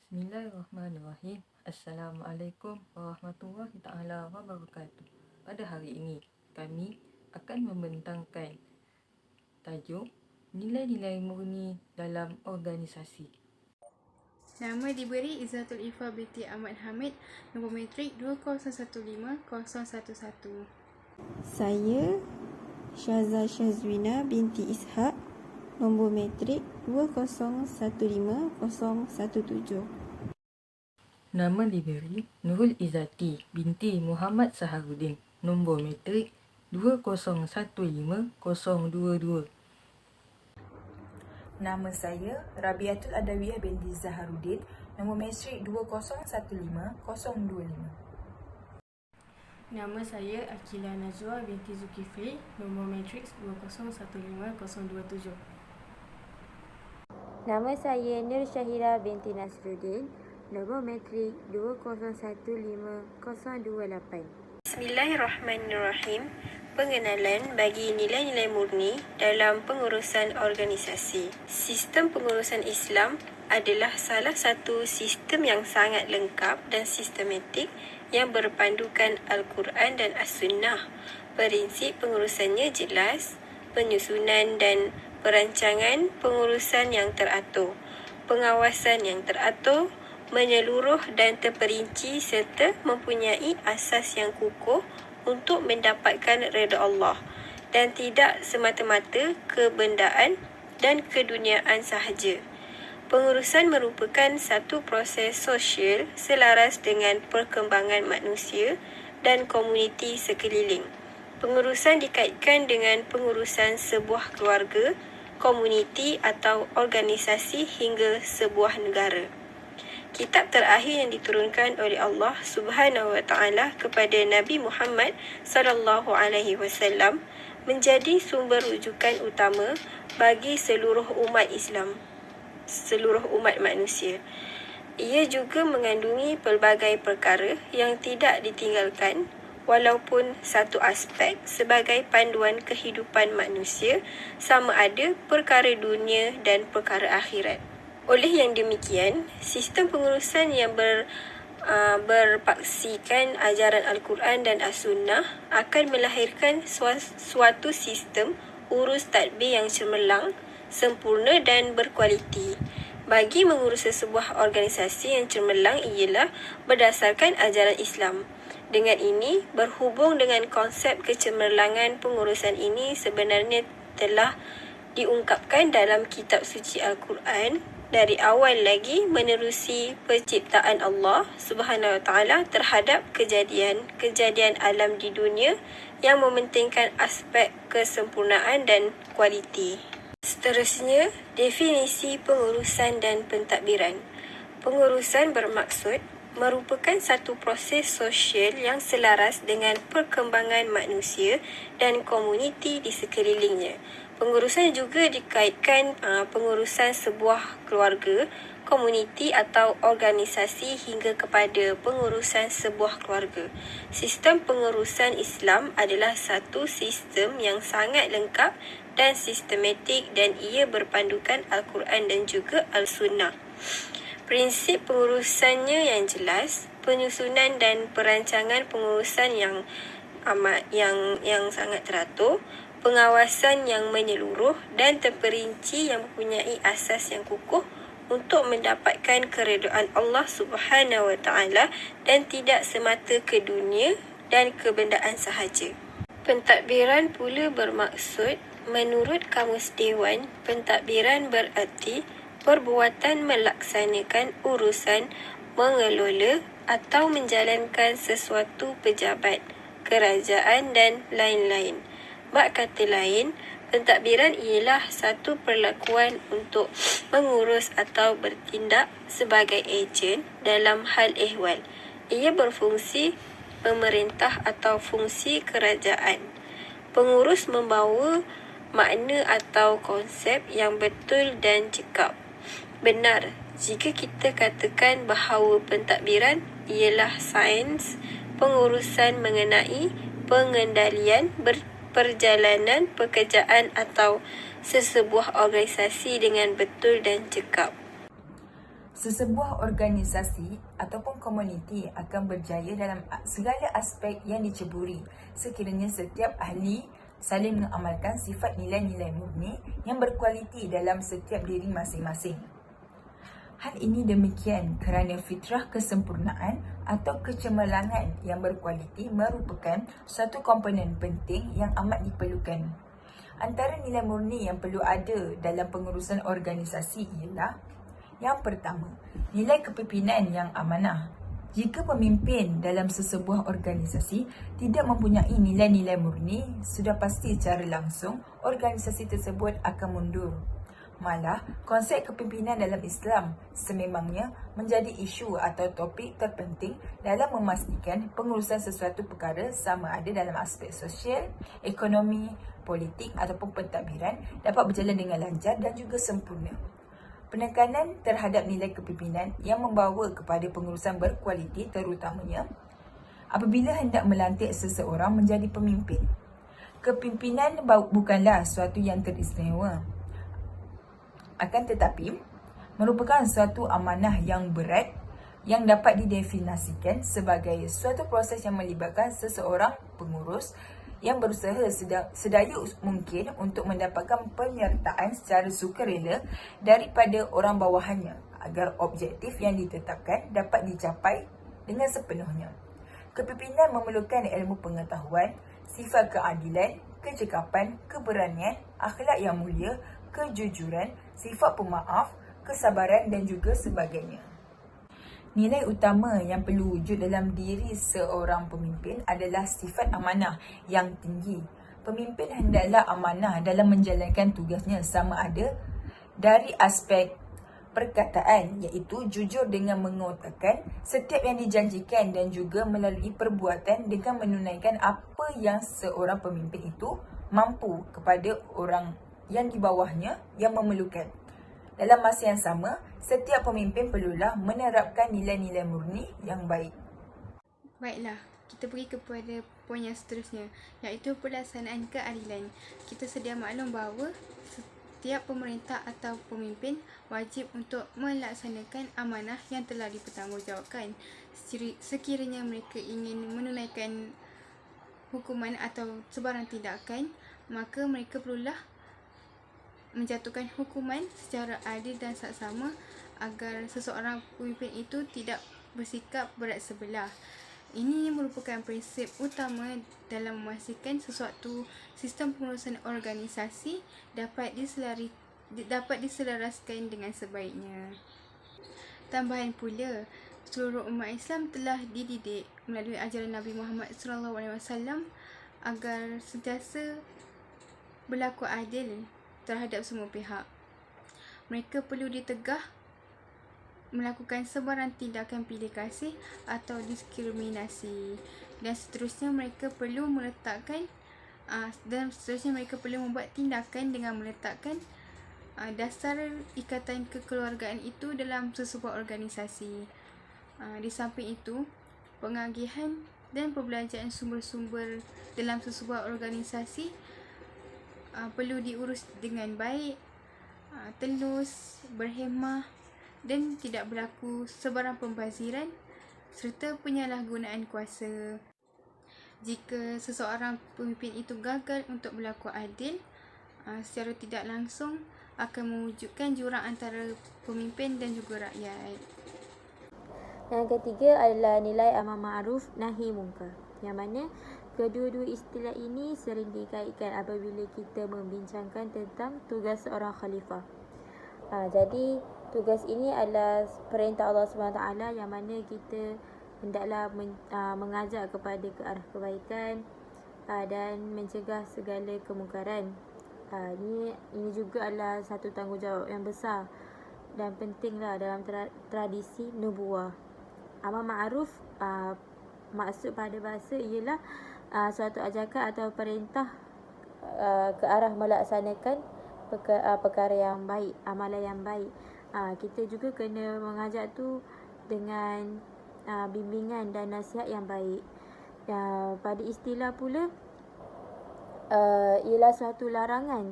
Bismillahirrahmanirrahim. Assalamualaikum warahmatullahi ta'ala wabarakatuh. Pada hari ini, kami akan membentangkan tajuk nilai-nilai murni dalam organisasi. Nama diberi Izzatul Ifa binti Ahmad Hamid, nombor matrik 2015011. Saya Syaza Syazwina binti Ishak, nombor matrik 2015017. Nama diberi Nurul Izzati binti Muhammad Saharuddin, nombor matrik 2015022. Nama saya Rabiatul Adawiyah binti Zaharuddin, nombor matrik 2015025. Nama saya Akila Najwa binti Zulkifli, nombor matrik 2015027. Nama saya Nur Syahira binti Nasruddin, nombor matrik 2015028. Bismillahirrahmanirrahim. Pengenalan bagi nilai-nilai murni dalam pengurusan organisasi. Sistem pengurusan Islam adalah salah satu sistem yang sangat lengkap dan sistematik yang berpandukan Al-Quran dan As-Sunnah. Prinsip pengurusannya jelas, penyusunan dan perancangan pengurusan yang teratur, pengawasan yang teratur, menyeluruh dan terperinci serta mempunyai asas yang kukuh untuk mendapatkan redha Allah dan tidak semata-mata kebendaan dan keduniaan sahaja. Pengurusan merupakan satu proses sosial selaras dengan perkembangan manusia dan komuniti sekeliling. Pengurusan dikaitkan dengan pengurusan sebuah keluarga, komuniti atau organisasi hingga sebuah negara. Kitab terakhir yang diturunkan oleh Allah Subhanahu wa taala kepada Nabi Muhammad sallallahu alaihi wasallam menjadi sumber rujukan utama bagi seluruh umat Islam, seluruh umat manusia. Ia juga mengandungi pelbagai perkara yang tidak ditinggalkan walaupun satu aspek sebagai panduan kehidupan manusia, sama ada perkara dunia dan perkara akhirat. Oleh yang demikian, sistem pengurusan yang berpaksikan ajaran Al-Quran dan As-Sunnah akan melahirkan suatu sistem urus tadbir yang cemerlang, sempurna dan berkualiti. Bagi mengurus sebuah organisasi yang cemerlang ialah berdasarkan ajaran Islam. Dengan ini, berhubung dengan konsep kecemerlangan pengurusan ini sebenarnya telah diungkapkan dalam kitab suci Al-Quran dari awal lagi menerusi penciptaan Allah Subhanahu Wa Taala terhadap kejadian alam di dunia yang mementingkan aspek kesempurnaan dan kualiti. Seterusnya, definisi pengurusan dan pentadbiran. Pengurusan bermaksud merupakan satu proses sosial yang selaras dengan perkembangan manusia dan komuniti di sekelilingnya. Pengurusan juga dikaitkan pengurusan sebuah keluarga, komuniti atau organisasi hingga kepada pengurusan sebuah keluarga. Sistem pengurusan Islam adalah satu sistem yang sangat lengkap dan sistematik dan ia berpandukan Al-Quran dan juga Al-Sunnah. Prinsip pengurusannya yang jelas, penyusunan dan perancangan pengurusan yang sangat teratur, pengawasan yang menyeluruh dan terperinci yang mempunyai asas yang kukuh untuk mendapatkan keredaan Allah Subhanahu Wa Taala dan tidak semata ke dunia dan kebendaan sahaja. Pentadbiran pula bermaksud, menurut Kamus Dewan, pentadbiran bererti perbuatan melaksanakan urusan, mengelola atau menjalankan sesuatu pejabat, kerajaan dan lain-lain. Bak kata lain, pentadbiran ialah satu perlakuan untuk mengurus atau bertindak sebagai ejen dalam hal ehwal. Ia berfungsi pemerintah atau fungsi kerajaan. Pengurus membawa makna atau konsep yang betul dan cekap. Benar jika kita katakan bahawa pentadbiran ialah sains pengurusan mengenai pengendalian perjalanan pekerjaan atau sesebuah organisasi dengan betul dan cekap. Sesebuah organisasi ataupun komuniti akan berjaya dalam segala aspek yang diceburi sekiranya setiap ahli saling mengamalkan sifat nilai-nilai murni yang berkualiti dalam setiap diri masing-masing. Hal ini demikian kerana fitrah kesempurnaan atau kecemerlangan yang berkualiti merupakan satu komponen penting yang amat diperlukan. Antara nilai murni yang perlu ada dalam pengurusan organisasi ialah: yang pertama, nilai kepimpinan yang amanah. Jika pemimpin dalam sesebuah organisasi tidak mempunyai nilai-nilai murni, sudah pasti secara langsung organisasi tersebut akan mundur. Malah, konsep kepimpinan dalam Islam sememangnya menjadi isu atau topik terpenting dalam memastikan pengurusan sesuatu perkara sama ada dalam aspek sosial, ekonomi, politik ataupun pentadbiran dapat berjalan dengan lancar dan juga sempurna. Penekanan terhadap nilai kepimpinan yang membawa kepada pengurusan berkualiti terutamanya apabila hendak melantik seseorang menjadi pemimpin. Kepimpinan bukanlah suatu yang teristimewa, akan tetapi merupakan suatu amanah yang berat yang dapat didefinisikan sebagai suatu proses yang melibatkan seseorang pengurus yang berusaha sedaya mungkin untuk mendapatkan penyertaan secara sukarela daripada orang bawahannya agar objektif yang ditetapkan dapat dicapai dengan sepenuhnya. Kepimpinan memerlukan ilmu pengetahuan, sifat keadilan, kecekapan, keberanian, akhlak yang mulia, kejujuran, sifat pemaaf, kesabaran dan juga sebagainya. Nilai utama yang perlu wujud dalam diri seorang pemimpin adalah sifat amanah yang tinggi. Pemimpin hendaklah amanah dalam menjalankan tugasnya sama ada dari aspek perkataan iaitu jujur dengan mengutarakan setiap yang dijanjikan dan juga melalui perbuatan dengan menunaikan apa yang seorang pemimpin itu mampu kepada orang yang di bawahnya yang memerlukan. Dalam masa yang sama, setiap pemimpin perlulah menerapkan nilai-nilai murni yang baik. Baiklah, kita pergi kepada poin yang seterusnya, iaitu pelaksanaan keadilan. Kita sedia maklum bahawa setiap pemerintah atau pemimpin wajib untuk melaksanakan amanah yang telah dipertanggungjawabkan. Sekiranya mereka ingin menunaikan hukuman atau sebarang tindakan, maka mereka perlulah menjatuhkan hukuman secara adil dan saksama agar seseorang pemimpin itu tidak bersikap berat sebelah. Ini merupakan prinsip utama dalam memastikan sesuatu sistem pengurusan organisasi dapat diselaraskan dengan sebaiknya. Tambahan pula, seluruh umat Islam telah dididik melalui ajaran Nabi Muhammad SAW agar sentiasa berlaku adil terhadap semua pihak. Mereka perlu ditegah melakukan sebarang tindakan pilih kasih atau diskriminasi, dan seterusnya mereka perlu membuat tindakan dengan meletakkan dasar ikatan kekeluargaan itu dalam sesebuah organisasi. Di samping itu, pengagihan dan perbelanjaan sumber-sumber dalam sesebuah organisasi perlu diurus dengan baik, telus, berhemah dan tidak berlaku sebarang pembaziran serta penyalahgunaan kuasa. Jika seseorang pemimpin itu gagal untuk berlaku adil, secara tidak langsung akan mewujudkan jurang antara pemimpin dan juga rakyat. Yang ketiga adalah nilai amar ma'ruf nahi munkar, yang mana kedua-dua istilah ini sering dikaitkan apabila kita membincangkan tentang tugas seorang khalifah. Jadi tugas ini adalah perintah Allah SWT yang mana kita hendaklah mengajak kepada ke arah kebaikan dan mencegah segala kemungkaran. Ini juga adalah satu tanggungjawab yang besar dan pentinglah dalam tradisi nubuah. Amar ma'ruf maksud pada bahasa ialah suatu ajakan atau perintah ke arah melaksanakan perkara yang baik, amalan yang baik. Kita juga kena mengajak tu dengan bimbingan dan nasihat yang baik. Pada istilah pula ialah suatu larangan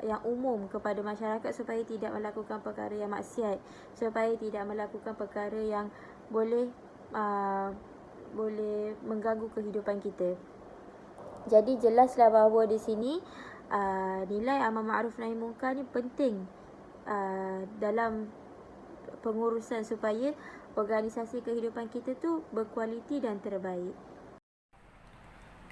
yang umum kepada masyarakat supaya tidak melakukan perkara yang maksiat, supaya tidak melakukan perkara yang boleh mengganggu kehidupan kita. Jadi jelaslah bahawa di sini nilai amar ma'ruf nahi munkar ni penting dalam pengurusan supaya organisasi kehidupan kita tu berkualiti dan terbaik.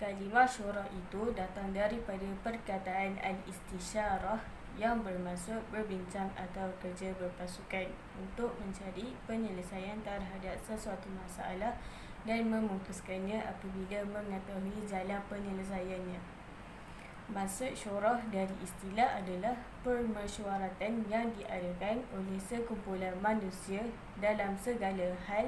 Kalimah syura itu datang daripada perkataan al-istisyarah yang bermaksud berbincang atau kerja berpasukan untuk mencari penyelesaian terhadap sesuatu masalah dan memutuskannya apabila mengetahui jalan penyelesaiannya. Maksud syurah dari istilah adalah permesyuaratan yang diadakan oleh sekumpulan manusia dalam segala hal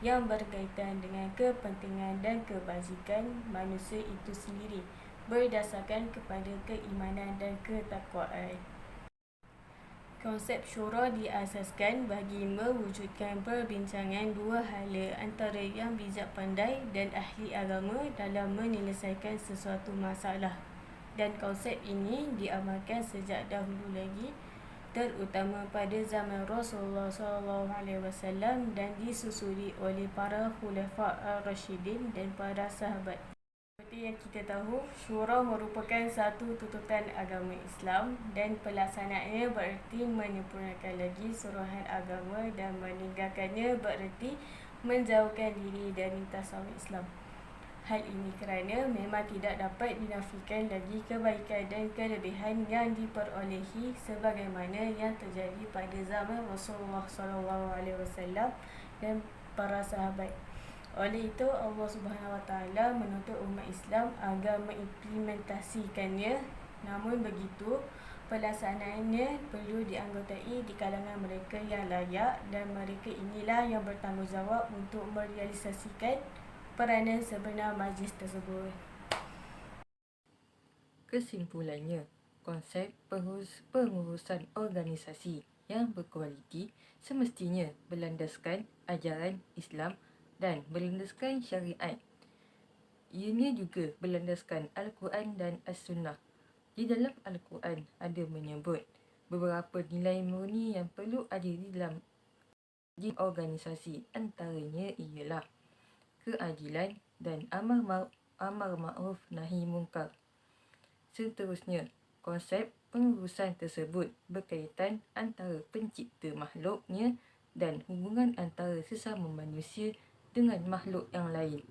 yang berkaitan dengan kepentingan dan kebajikan manusia itu sendiri berdasarkan kepada keimanan dan ketakwaan. Konsep syura diasaskan bagi mewujudkan perbincangan dua hala antara yang bijak pandai dan ahli agama dalam menyelesaikan sesuatu masalah. Dan konsep ini diamalkan sejak dahulu lagi, terutama pada zaman Rasulullah SAW dan disusuri oleh para khulafa ar-rasyidin dan para sahabat. Seperti yang kita tahu, syura merupakan satu tuntutan agama Islam dan pelaksanaannya bererti menyempurnakan lagi suruhan agama dan meninggalkannya bererti menjauhkan diri dari tasawuf Islam. Hal ini kerana memang tidak dapat dinafikan lagi kebaikan dan kelebihan yang diperolehi sebagaimana yang terjadi pada zaman Rasulullah SAW dan para sahabat. Oleh itu, Allah Subhanahu Wa Taala menuntut umat Islam agar mengimplementasikannya. Namun begitu, pelaksanaannya perlu dianggotai di kalangan mereka yang layak dan mereka inilah yang bertanggungjawab untuk merealisasikan peranan sebenar majlis tersebut. Kesimpulannya, konsep pengurusan organisasi yang berkualiti semestinya berlandaskan ajaran Islam dan berlandaskan syariat. Ianya juga berlandaskan Al-Quran dan As-Sunnah. Di dalam Al-Quran ada menyebut beberapa nilai murni yang perlu ada di dalam organisasi. Antaranya ialah keadilan dan amar ma'ruf nahi munkar. Seterusnya, konsep pengurusan tersebut berkaitan antara pencipta makhluknya dan hubungan antara sesama manusia dengan makhluk yang lain.